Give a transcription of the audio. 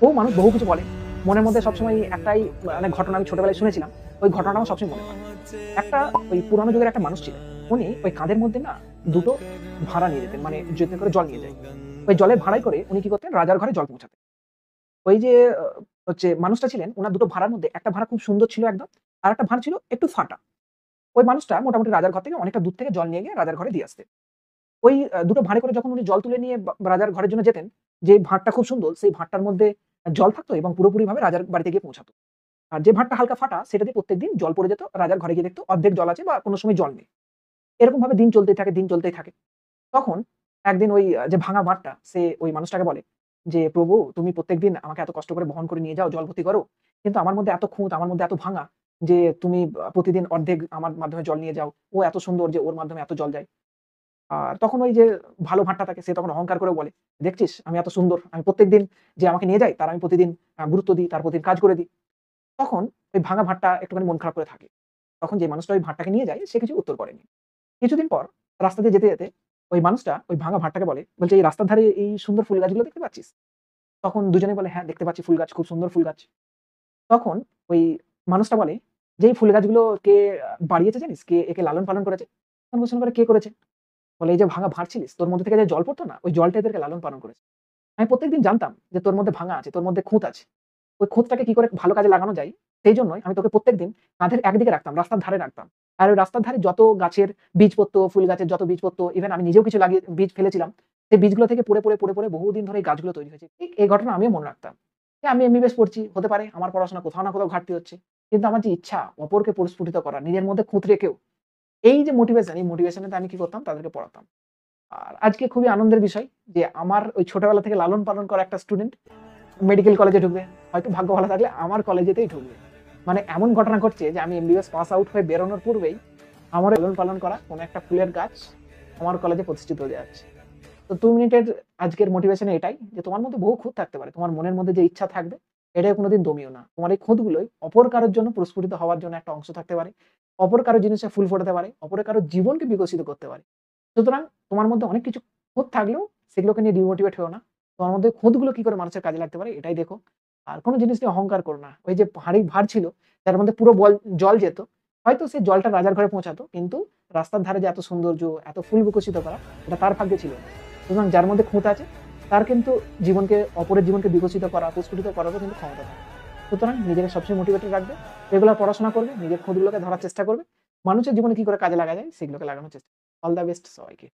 মানুষ বহু কিছু বলে। মনের মধ্যে সবসময় একটাই মানে ঘটনা আমি ছোটবেলায় শুনেছিলাম। ওই ঘটনাটা আমার সবসময় মনে পড়ে। একটা ওই পুরানো যুগের একটা মানুষ ছিলেন। উনি ওই কাঁধের মধ্যে না ২ টো ভাড়া নিয়ে যেতেন। মানে যেতে করে জল নিয়ে যায়। ওই জলের ভাড়ায় করে উনি কি করতেন? রাজার ঘরে জল পৌঁছাতেন। ওই যে হচ্ছে মানুষটা ছিলেন, উনার ২ টো ভাড়ার মধ্যে একটা ভাড়া খুব সুন্দর ছিল একদম। আরেকটা ভাড়া ছিল একটু ফাটা। ওই মানুষটা মোটামুটি রাজার ঘর থেকে অনেকটা দূর থেকে জল নিয়ে গিয়ে রাজার ঘরে দিয়ে আসতেন। ওই ২ টো ভাঁড়ে করে যখন উনি জল তুলে নিয়ে রাজার ঘরের জন্য যেতেন, যে ভাঁড়টা খুব সুন্দর, সেই ভাঁড়টার মধ্যে জল থাকতো এবং পুরোপুরিভাবে রাজার বাড়িতে গিয়ে পৌঁছাতো। আর যে ভাঁড়টা হালকা ফাটা, সেটা দিয়ে প্রত্যেকদিন জল পড়ে যেত। রাজার ঘরে গিয়ে দেখতো অর্ধেক জল আছে বা কোন সময় জল নেই। এরকমভাবে দিন চলতেই থাকে, দিন চলতেই থাকে। তখন একদিন ওই যে ভাঙা ভাঁড়টা, সে ওই মানুষটাকে বলে যে, "প্রভু, তুমি প্রত্যেকদিন আমাকে এত কষ্ট করে বহন করে নিয়ে যাও, জল ভর্তি করো। কিন্তু আমার মধ্যে এত খুঁত, আমার মধ্যে এত ভাঙা যে তুমি প্রতিদিন অর্ধেক আমার মাধ্যমে জল নিয়ে যাও। ও এত সুন্দর যে ওর মাধ্যমে এত জল যায়।" আর তখন ওই যে ভালো ভাঁড়টা থাকে, সে তখন অহংকার করে বলে, "দেখছিস আমি এত সুন্দর। আমি প্রত্যেকদিন যে আমাকে নিয়ে যায় তার আমি প্রতিদিন গুরুত্ব দিই, তার প্রতিদিন কাজ করে দিই।" তখন ওই ভাঙা ভাঁড়টা একটুখানি মন খারাপ করে থাকে। তখন যে মানুষটা ওই ভাঁড়টাকে নিয়ে যায়, সে কিছু উত্তর করেনি। কিছুদিন পর রাস্তা দিয়ে যেতে ওই মানুষটা ওই ভাঙা ভাঁড়টাকে বলে, বলছে, "এই রাস্তার ধারে এই সুন্দর ফুল গাছগুলো দেখতে পাচ্ছিস?" তখন দুজনেই বলে, "হ্যাঁ, দেখতে পাচ্ছি ফুল গাছ, খুব সুন্দর ফুল গাছ।" তখন ওই মানুষটা বলে যে, "এই ফুল গাছগুলো কে বাড়িয়েছে জানিস? কে একে লালন পালন করেছে?" তখন কোয়েশ্চেন করে, "কে করেছে?" বলে, "এই যে ভাঙা ভাঁড় ছিলিস, তোর মধ্যে থেকে যে জল পড়তো না? ওই জলটা এদেরকে লালন পালন করেছে। আমি প্রত্যেকদিন জানতাম যে তোর মধ্যে ভাঙা আছে, তোর মধ্যে খুঁত আছে। ওই খুঁতটাকে কি করে ভালো কাজে লাগানো যায়, সেইজন্যই আমি তোকে প্রত্যেকদিন কাঁধের একদিকে রাখতাম, রাস্তার ধারে রাখতাম। আর ওই রাস্তার ধারে যত গাছের বীজ পড়তো, ফুল গাছের যত বীজ পড়তো, ইভেন আমি নিজেও কিছু লাগিয়ে বীজ ফেলেছিলাম। সেই বীজগুলো থেকে পড়ে বহুদিন ধরে এই গাছগুলো তৈরি হয়েছে।" ঠিক এই ঘটনা আমিও মনে রাখতাম। যে আমি এমবিবিএস পড়ছি, হতে পারে আমার পড়াশোনা কোথাও না কোথাও ঘাটতি হচ্ছে। কিন্তু আমার যে ইচ্ছা অপরকে পরিস্ফুটিত করা, নিজের মধ্যে খুঁত রেখেও, এই যে মোটিভেশন, এই মোটিভেশন এতে আমি কি করতাম? তাদেরকে পড়াতাম। আর আজকে খুবই আনন্দের বিষয় যে আমার ওই ছোটবেলা থেকে লালন পালন করা একটা স্টুডেন্ট মেডিকেল কলেজে ঢুকবে। হয়তো ভাগ্য ভালো থাকলে আমার কলেজেতেই ঢুকবে। মানে এমন ঘটনা ঘটছে যে আমি এমবিবিএস পাস আউট হয়ে বেরোনোর পূর্বেই আমার লালন পালন করা কোন একটা ফুলের গাছ আমার কলেজে প্রতিষ্ঠিত হয়ে যাচ্ছে। তো ২ মিনিটের আজকের মোটিভেশন এটাই যে তোমার মধ্যে বহু খুঁত থাকতে পারে। তোমার মনের মধ্যে যে ইচ্ছা থাকবে, এটাকে কোনদিন দমিও না। তোমার এই খুঁতগুলোই অপর কারোর জন্য প্রস্ফুটিত হওয়ার জন্য একটা অংশ থাকতে পারে। অপর কারো জিনিসে ফুল ফোটাতে পারে। অপর কারো জীবনকে বিকশিত করতে পারে। সুতরাং তোমার মধ্যে অনেক কিছু খুঁত থাকলেও সেগুলোকে নিয়ে ডিমোটিভেট হয়ো না। তোমার মধ্যে খুঁতগুলো কি করে মানুষের কাজে লাগতে পারে এটাই দেখো। আর কোন জিনিস নিয়ে অহংকার করো না। ওই যে ভারী ভার ছিল, যার মধ্যে পুরো জল যেত। হয়তো সে জলটা রাজার ঘরে পৌঁছাতো। কিন্তু রাস্তার ধারে যে এত সৌন্দর্য, এত ফুল বিকশিত করা, এটা তার ভাগ্যে ছিল না। সুতরাং যার মধ্যে খুঁত আছে, তার কিন্তু অপরের জীবনকে বিকশিত করা, প্রস্ফুটিত করারও কিন্তু ক্ষমতা থাকে। সুতরাং নিজেকে সবসময় মোটিভেটেড রাখবে। রেগুলার পড়াশোনা করবে, নিজের খুঁতগুলোকে ধরার চেষ্টা করবে। মানুষের জীবনে কি করে কাজে লাগা যায় সেগুলোকে লাগানোর চেষ্টা। অল দ্যা বেস্ট সবাইকে।